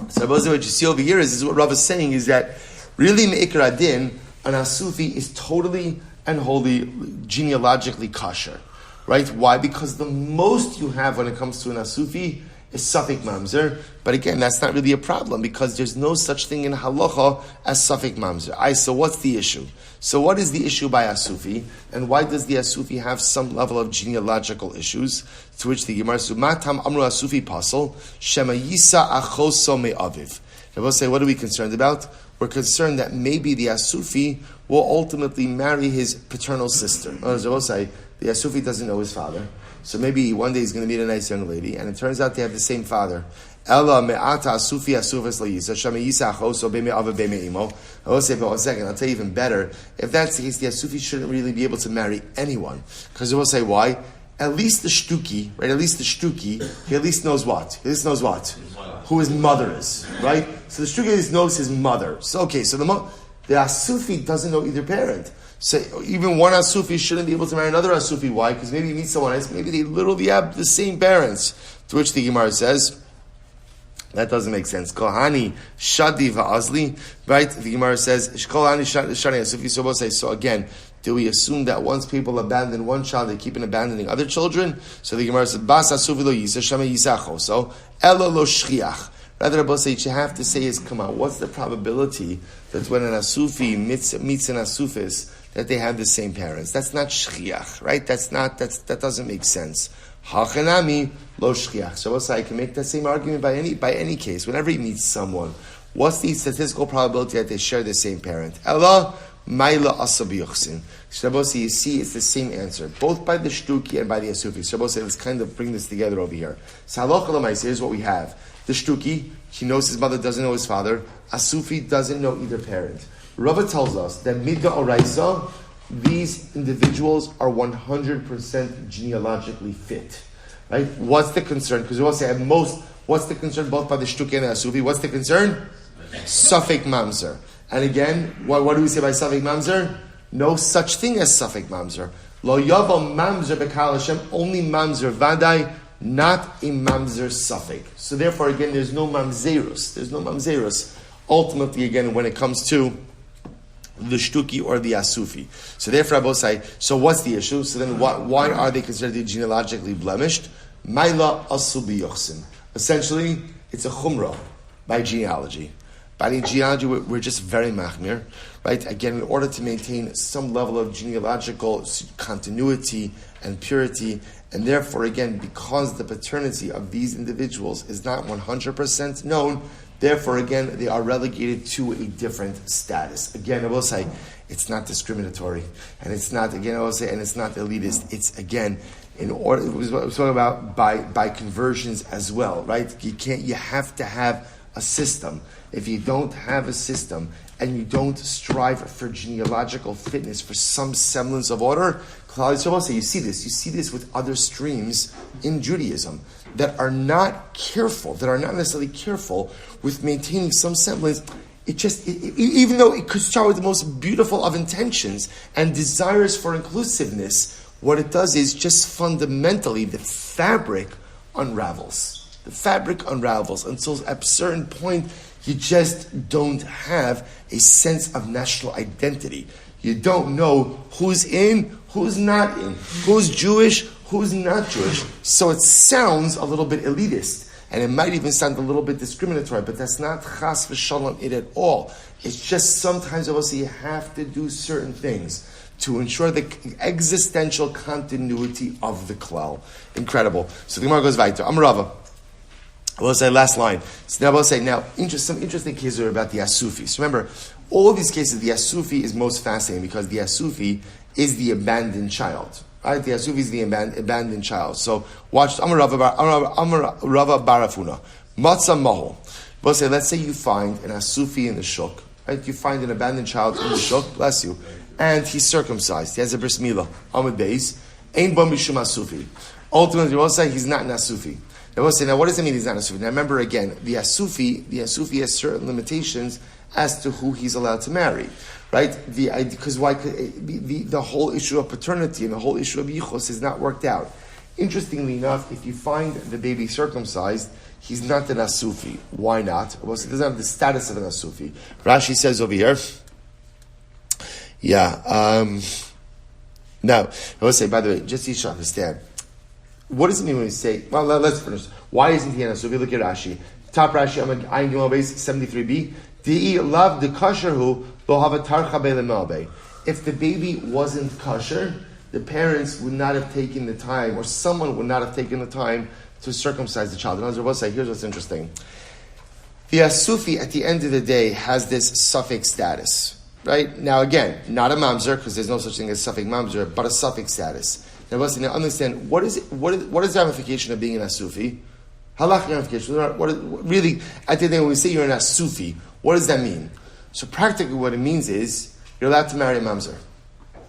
So what you see over here is what Rav is saying is that really me'ikar adin, an asufi is totally and wholly genealogically kosher, right? Why? Because the most you have when it comes to an asufi is suffik mamzer, but again, that's not really a problem because there's no such thing in halacha as suffik mamzer. So what's the issue? So what is the issue by asufi, and why does the asufi have some level of genealogical issues? To which the Gemara says, "Matam amru asufi pasol shema yisa achoso me'aviv." They will say, what are we concerned about? We're concerned that maybe the asufi will ultimately marry his paternal sister. As I will say, the asufi doesn't know his father. So maybe one day he's going to meet a nice young lady, and it turns out they have the same father. Ella me'ata asufi asufas la'yisa shama yisa achoso be'me ava be'me imo. I will say, but one second, I'll tell you even better. If that's the case, the asufi shouldn't really be able to marry anyone. Because I will say, why? At least the shtuki, right? At least the shtuki, he at least knows what? He at least knows what? Who his mother is, right? So the shtuki at least knows his mother. So okay, so the asufi doesn't know either parent. So even one asufi shouldn't be able to marry another asufi. Why? Because maybe he meets someone else. Maybe they literally have the same parents. To which the Gemara says, that doesn't make sense. Kohani shadi va'azli, right? The Gemara says, Kohani shadi asufi. So we'll say, so again, do we assume that once people abandon one child, they keep on abandoning other children? So the Gemara says, Bas asufi lo yisa shama yisacho. So elo lo shchiach. Rather, Rabbi say, what you have to say is, come on, what's the probability that when an asufi meets an asufis, that they have the same parents? That's not shchiach, right? That doesn't make sense. Hachanami lo shchiach. So I can make that same argument by any case. Whenever he meets someone, what's the statistical probability that they share the same parent? Ella maila asabi yochsin. Shabbos, you see, it's the same answer, both by the shtuki and by the asufi. Shabbos, let's kind of bring this together over here. So halacha l'maaseh, here's what we have. The shtuki, he knows his mother, doesn't know his father. Asufi doesn't know either parent. Rava tells us that midda oraisa, these individuals are 100% genealogically fit. Right? What's the concern? Because we will say at most, what's the concern both by the shtuki and the asufi? What's the concern? Suffik mamzer. And again, what do we say by suffik mamzer? No such thing as suffik mamzer. Lo yavo mamzer bekal Hashem, only mamzer vadai, not a mamzer suffik. So therefore, again, there's no mamzerus. There's no mamzerus. Ultimately, again, when it comes to the shtuki or the asufi. So therefore, I both say, so what's the issue? So then why are they considered genealogically blemished? Maila asubi yochsin. Essentially, it's a chumrah by genealogy. By genealogy, we're just very machmir, right? Again, in order to maintain some level of genealogical continuity and purity, and therefore, again, because the paternity of these individuals is not 100% known, therefore, again, they are relegated to a different status. Again, I will say, it's not discriminatory, and it's not, again, I will say, and it's not elitist. It's, again, in order, it was what I was talking about by conversions as well, right? You have to have a system. If you don't have a system and you don't strive for genealogical fitness, for some semblance of order, you see this with other streams in Judaism that are not necessarily careful with maintaining some semblance. Even though it could start with the most beautiful of intentions and desires for inclusiveness, what it does is just fundamentally the fabric unravels. The fabric unravels until at a certain point you just don't have a sense of national identity. You don't know who's in, who's not in, who's Jewish, who's not Jewish. So it sounds a little bit elitist, and it might even sound a little bit discriminatory, but that's not chas v'shalom it at all. It's just sometimes obviously you have to do certain things to ensure the existential continuity of the klal. Incredible. So the Gemara goes weiter. Amrava. We'll say last line. So now we'll say some interesting cases are about the Asufi. So remember, all of these cases, the Asufi is most fascinating because the Asufi is the abandoned child. Right? The Asufi is the abandoned child. So watch Amar Rava Barafuna. Matzah Mahol. We'll say, let's say you find an Asufi in the Shuk. Right? You find an abandoned child in the Shuk, bless you, and he's circumcised. He has a bris milah. Amud Beis. Ein bo mishum Asufi. Ultimately, we'll say he's not an Asufi. Now we'll say, now what does it mean he's not a Sufi? Now remember again, the Asufi has certain limitations as to who he's allowed to marry, right? Because the whole issue of paternity and the whole issue of yichus is not worked out. Interestingly enough, if you find the baby circumcised, he's not an Asufi. Why not? Well, he doesn't have the status of an Asufi. Rashi says over here, now, I will say, by the way, just so you should understand, what does it mean when we say, well, let's finish. Why isn't he an Asufi? Look at Rashi. Top Rashi, Ayin Yom Beis 73b. Di'i love the kosher who lo have a tarcha be'lemalbe. If the baby wasn't kosher, the parents would not have taken the time, or someone would not have taken the time to circumcise the child. In other words, we'll say, here's what's interesting. The Asufi, at the end of the day, has this suffix status. Right? Now again, not a mamzer, because there's no such thing as suffix mamzer, but a suffix status. Now, listen, now understand, what is the ramification of being an Asufi? Halach ramification. Really, at the end when we say you're an Asufi, what does that mean? So practically what it means is, you're allowed to marry a mamzer.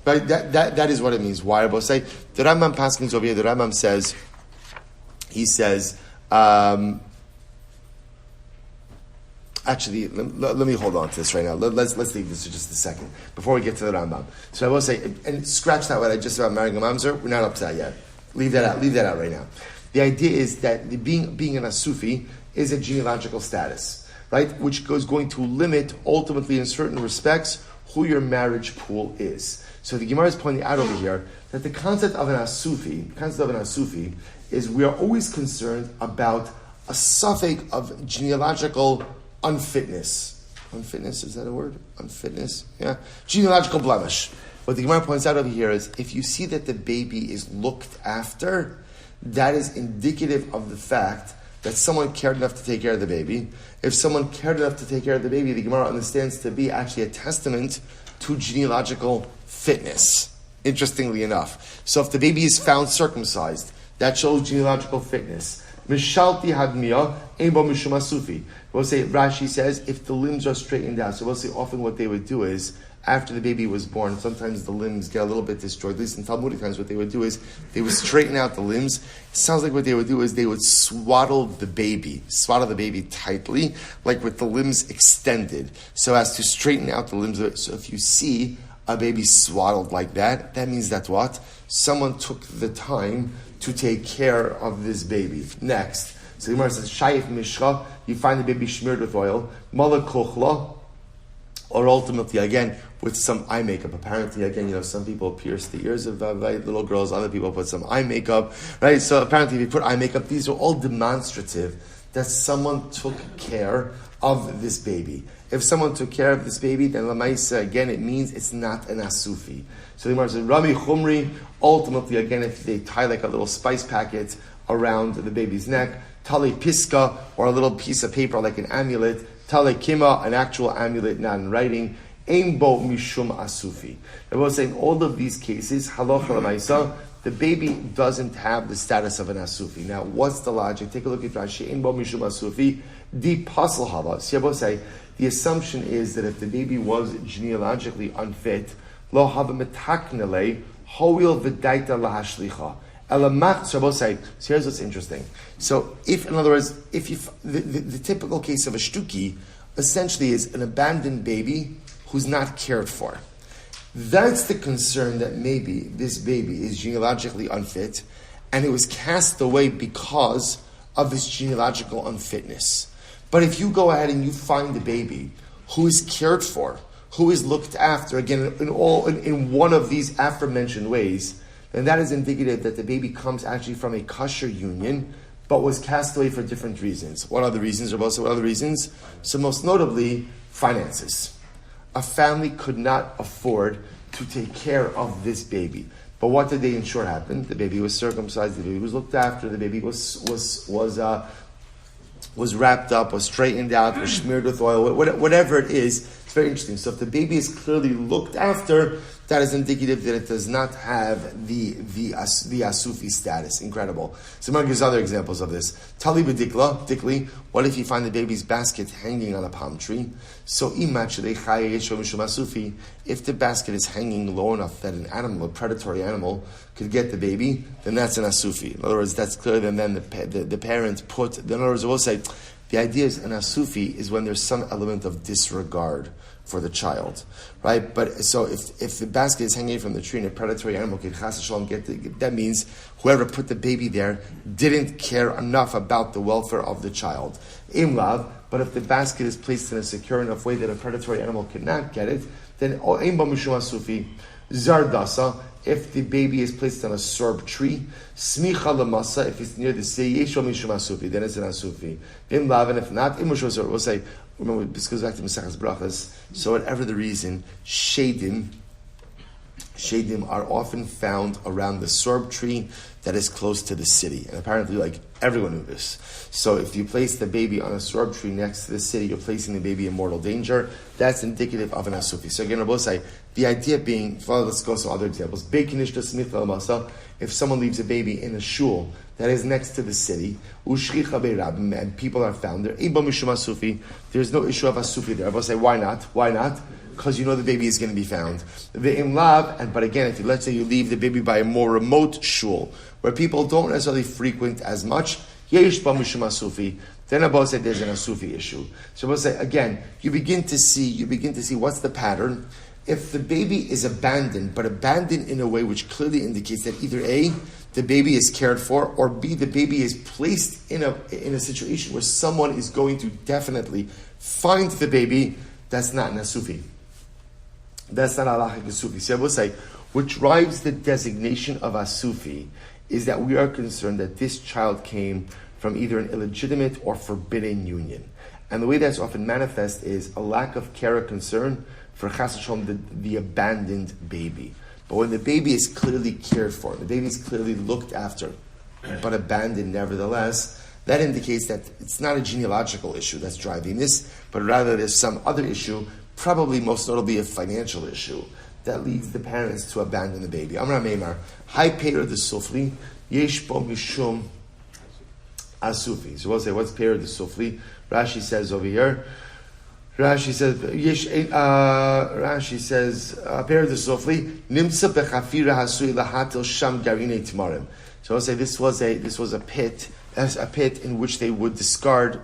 Right? That is what it means. Why? I'll say, the Rambam Paskins over here, the Rambam says, actually, let me hold on to this right now. Let's leave this for just a second before we get to the Rambam. So I will say, and scratch that what I just about marrying a mamzer. We're not up to that yet. Leave that out right now. The idea is that being an Asufi is a genealogical status, right? Which is going to limit, ultimately, in certain respects, who your marriage pool is. So the Gemara is pointing out over here that the concept of an Asufi is we are always concerned about a suffix of genealogical unfitness. Unfitness, is that a word? Unfitness? Yeah. Genealogical blemish. What the Gemara points out over here is, if you see that the baby is looked after, that is indicative of the fact that someone cared enough to take care of the baby. If someone cared enough to take care of the baby, the Gemara understands to be actually a testament to genealogical fitness, interestingly enough. So if the baby is found circumcised, that shows genealogical fitness. Mishalti hadmiya ebo mishum asufi. We'll say, Rashi says, if the limbs are straightened out. So we'll say often what they would do is, after the baby was born, sometimes the limbs get a little bit destroyed. At least in Talmudic times, what they would do is they would straighten out the limbs. It sounds like what they would do is they would swaddle the baby tightly, like with the limbs extended, so as to straighten out the limbs. So if you see a baby swaddled like that, that means that what? Someone took the time to take care of this baby. Next. So the Gemara says, Shayif Mishcha, you find the baby smeared with oil. Malak Kochla, or ultimately, again, with some eye makeup. Apparently, again, some people pierce the ears of little girls, other people put some eye makeup, right? So apparently, if you put eye makeup, these are all demonstrative that someone took care of this baby. If someone took care of this baby, then Lamaisa, again, it means it's not an Asufi. So the Gemara says, Rabbi Chumri, ultimately, again, if they tie like a little spice packet around the baby's neck, Tali Piska, or a little piece of paper like an amulet, Tale Kima, an actual amulet, not in writing, Ein Bo Mishum Asufi. I was saying, all of these cases, Halacha L'Maisa, the baby doesn't have the status of an Asufi. Now, what's the logic? Take a look at Rashi. Ein Bo Mishum Asufi, Di Pasal Hava. So I will say, the assumption is that if the baby was genealogically unfit, Lo Hava Metaknele, Hoil V'daita Lahashlicha. So here's what's interesting. So if, in other words, if you the typical case of a shtuki essentially is an abandoned baby who's not cared for. That's the concern, that maybe this baby is genealogically unfit and it was cast away because of this genealogical unfitness. But if you go ahead and you find the baby who is cared for, who is looked after, again, in one of these aforementioned ways, then that is indicative that the baby comes actually from a kosher union, but was cast away for different reasons. What are the reasons? What are the reasons? So most notably, finances. A family could not afford to take care of this baby. But what did they ensure happened? The baby was circumcised, the baby was looked after, the baby was was wrapped up, was straightened out, was smeared with oil, whatever it is. It's very interesting. So if the baby is clearly looked after, that is indicative that it does not have the asufi status. Incredible. Someone gives other examples of this. Tali b'dikli, what if you find the baby's basket hanging on a palm tree? So if the basket is hanging low enough that an animal, a predatory animal, could get the baby, then that's an asufi. In other words, that's clear. And then the parent put. In other words, we'll say the idea is an asufi is when there's some element of disregard for the child, right? But so if the basket is hanging from the tree and a predatory animal could chas v'shalom get that means whoever put the baby there didn't care enough about the welfare of the child. Imlav, but if the basket is placed in a secure enough way that a predatory animal cannot get it, then im ba mishum asufi. Zardasa, if the baby is placed on a sorb tree, smicha lamasa, if it's near the sea, yeshom mishum asufi, then it's an asufi. Imlav, and if not, imushosor. We'll say, remember, this goes back to Mesachas Brachas. So whatever the reason, shadim are often found around the sorb tree that is close to the city. And apparently, like, everyone knew this. So if you place the baby on a sorb tree next to the city, you're placing the baby in mortal danger. That's indicative of an asufi. So again, Rabbi say, the idea being, well, let's go to other examples. If someone leaves a baby in a shul that is next to the city, and people are found there, there's no issue of asufi there. Rabbi say, why not? Why not? Because you know the baby is going to be found. But again, if let's say you leave the baby by a more remote shul, where people don't necessarily frequent as much, then Abba said there's an asufi issue. So Abba say again, you begin to see what's the pattern. If the baby is abandoned, but abandoned in a way which clearly indicates that either A, the baby is cared for, or B, the baby is placed in a situation where someone is going to definitely find the baby, that's not an asufi. That's not halachic asufi. So I will say, what drives the designation of asufi is that we are concerned that this child came from either an illegitimate or forbidden union. And the way that's often manifest is a lack of care or concern for chas v'shalom, the abandoned baby. But when the baby is clearly cared for, the baby is clearly looked after, but abandoned nevertheless, that indicates that it's not a genealogical issue that's driving this, but rather there's some other issue, probably most notably a financial issue, that leads the parents to abandon the baby. Amar Meimar, Hai Perel the Sufli, Yesh Bo Mishum Asufi. So we'll say, what's Perel the Sufli? Rashi says over here, Rashi says, Perel the Sufli, Nimsa Bechafira Hasui Lahatil Sham Garine Timarim. So I'll say this was a pit in which they would discard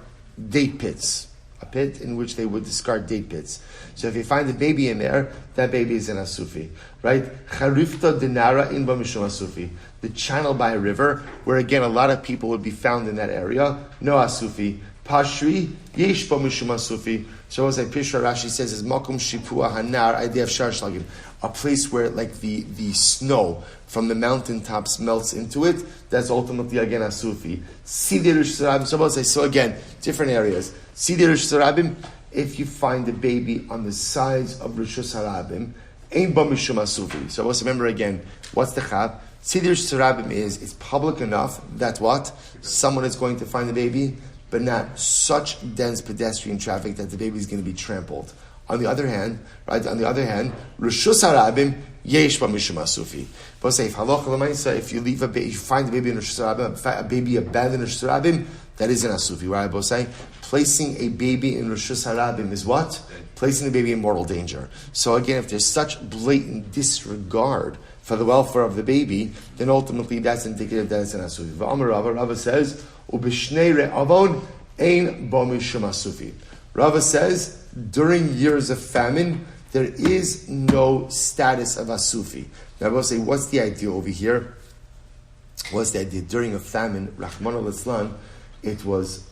date pits. A pit in which they would discard date pits. So if you find a baby in there, that baby is an asufi, right? Charifta dinara in b'mishum asufi. The channel by a river, where again a lot of people would be found in that area, no asufi. Pashri yesh b'mishum asufi. So as Pishra Rashi says, is makom shipua hanar idea of shar shlagim, a place where like the snow from the mountaintops melts into it. That's ultimately again asufi. So again, different areas. Sidir Sarabim, if you find the baby on the sides of Rishus Harabim, ain't ba mishum asufi. So let's remember again, what's the chab? Sidir Sarabim is, it's public enough that what? Someone is going to find the baby, but not such dense pedestrian traffic that the baby is going to be trampled. On the other hand, Rishus Harabim, yesh ba mishum asufi. But say, if you leave you find the baby in Rishus Harabim, a baby abandoned in Rishus Harabim, that is an asufi. Right? I say, placing a baby in Rishus Harabim is what? Placing the baby in mortal danger. So again, if there's such blatant disregard for the welfare of the baby, then ultimately that's indicative that it's an asufi. V'amar Rava says, "Ubishnei re'avon ein bo mishum asufi." Rava says, during years of famine, there is no status of asufi. Now I will say, what's the idea over here? What's the idea? During a famine, Rahman al-Islam, it was,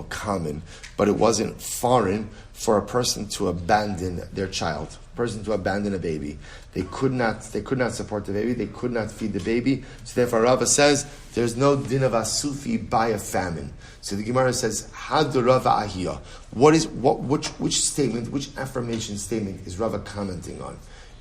common, but it wasn't foreign for a person to abandon their child, a person to abandon a baby. They could not support the baby, they could not feed the baby. So therefore Rava says, there's no din of asufi by a famine. So the Gemara says, Had Rava ahiyah. Which statement, which affirmation statement is Rava commenting on?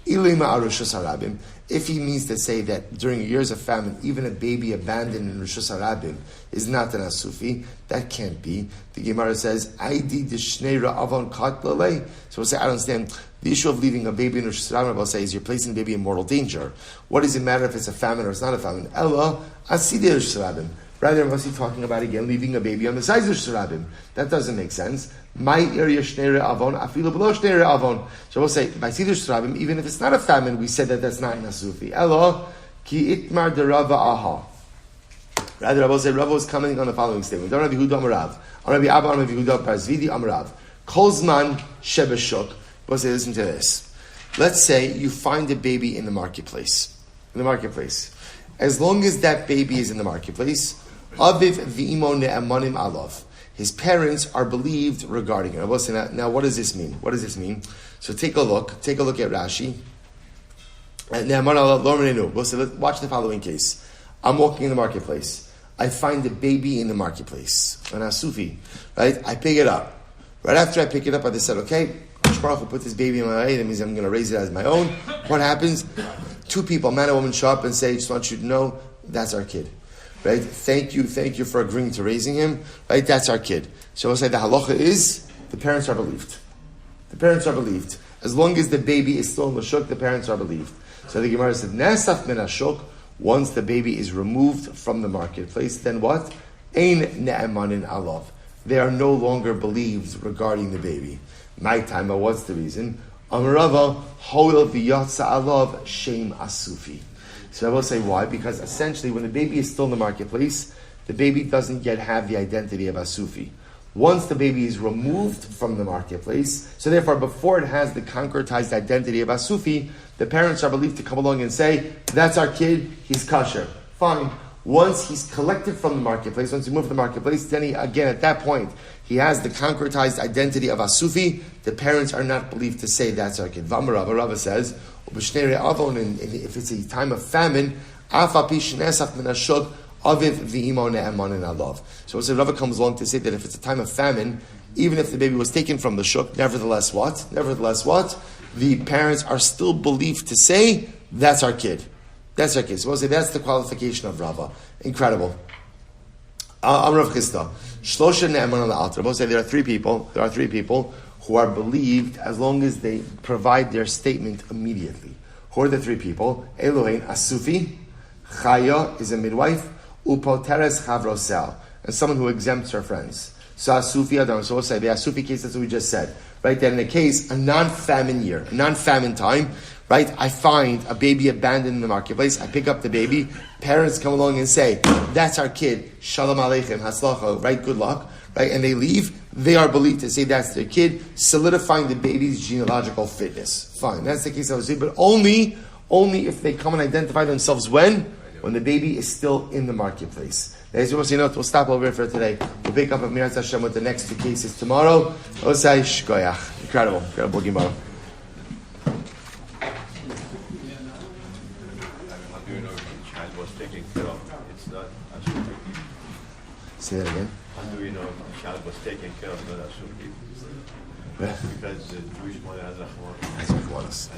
Ilima Arushus Harabim. If he means to say that during years of famine, even a baby abandoned in Rishus Harabim is not an asufi, that can't be. The Gemara says, "Aidi d'shnei avon kat lalei." So we'll say, I don't understand. The issue of leaving a baby in Rishus Harabim, I'll say, is you're placing the baby in mortal danger. What does it matter if it's a famine or it's not a famine? Ella asidi Rishus Harabim. Rather, must be talking about again leaving a baby on the sides of Rishus Harabim. That doesn't make sense. My area shnei avon afilu below shnei avon. So we'll say by Siddur Shrabim, even if it's not a famine, we said that that's not an asufi. Elo ki itmar de Rava aha. Rather, Rabbi say Rava was commenting on the following statement. Don't Rabbi Yehuda Amarav. Rabbi Abba Rabbi Yehuda Parzvidi Amarav. Kolzman shebeshuk. We'll say, listen to this. Let's say you find a baby in the marketplace. As long as that baby is in the marketplace, aviv v'imo ne'amanim alav. His parents are believed regarding it. Now, what does this mean? So take a look at Rashi. Watch the following case. I'm walking in the marketplace. I find a baby in the marketplace, an asufi, right? I pick it up. Right after I pick it up, I just said, okay, Baruch will put this baby in my way. That means I'm going to raise it as my own. What happens? Two people, man and woman, show up and say, just want you to know, that's our kid. Right? Thank you for agreeing to raising him. Right? That's our kid. So I'll say the halacha is the parents are believed. As long as the baby is still in the shuk, the parents are believed. So the Gemara said, Nesaf min hashuk, once the baby is removed from the marketplace, then what? Ein ne'emanin alav. They are no longer believed regarding the baby. My time, but what's the reason? Amarava, hoil v'yatsa alav, shem asufi. So I will say why, because essentially when the baby is still in the marketplace, the baby doesn't yet have the identity of asufi. Once the baby is removed from the marketplace, so therefore before it has the concretized identity of asufi, the parents are believed to come along and say, that's our kid, he's kosher. Fine. Once he's collected from the marketplace, once he moved from the marketplace, then he, again at that point, he has the concretized identity of asufi, the parents are not believed to say that's our kid. Rava says, if it's a time of famine, so Rava comes along to say that if it's a time of famine, even if the baby was taken from the shuk, nevertheless what? The parents are still believed to say, that's our kid. So we'll say that's the qualification of Rava. Incredible. We'll say there are three people who are believed as long as they provide their statement immediately. Who are the three people? Elohein Asufi, Chaya is a midwife, Upoteres Chavrosel, and someone who exempts her friends. So Asufi Adam. So we'll say the Asufi case, that's what we just said. Right? That in a case, a non-famine year, a non-famine time, right? I find a baby abandoned in the marketplace. I pick up the baby. Parents come along and say, that's our kid. Shalom Aleichem, Haslacha, right? Good luck. Right? And they leave. They are believed to say that's their kid, solidifying the baby's genealogical fitness. Fine. That's the case I was saying. But only if they come and identify themselves when the baby is still in the marketplace. As you know, we'll stop over here for today. We'll pick up Amirat Hashem with the next two cases tomorrow. Osai Shkoyach. Incredible Gemara. Say that again.
How do we know if the child was taken care of by the Asufi? Because the Jewish mother has Zechus.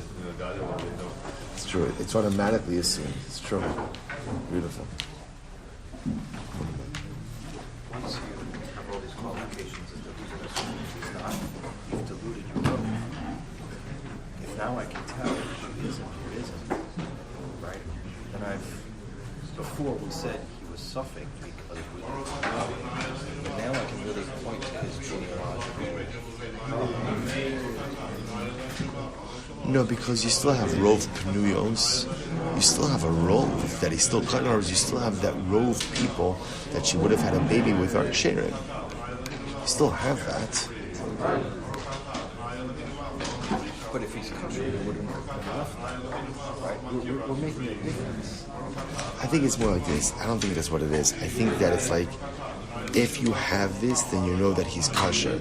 It's true. It's automatically assumed. It's true. Beautiful.
Once you have all these qualifications as to who's an Asufi, you've diluted your book. If now I can tell who isn't, right? And before we said he was suffering because we didn't know. But now I can really point to his genealogical.
No, because you still have rov pnuyos. You still have a rov that he's still cut. In other words, you still have that rov people that she would have had a baby with our sharing. You still have that.
But if he's kosher, it wouldn't have been enough, right? We're making a difference.
I think it's more like this. I don't think that's what it is. I think that it's like, if you have this, then you know that he's kosher.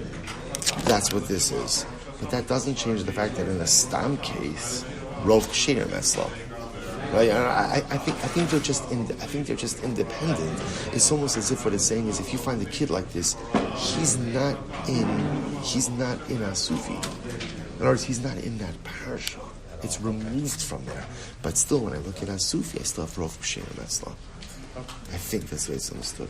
That's what this is. But that doesn't change the fact that in a stam case, rov ksheir mesla. Right? I think they're just independent. It's almost as if what it's saying is, if you find a kid like this, he's not in Asufi. In other words, he's not in that parsha. It's removed from there. But still, when I look at Asufi, I still have Rov B'Shem Etzla. I think that's the way it's understood.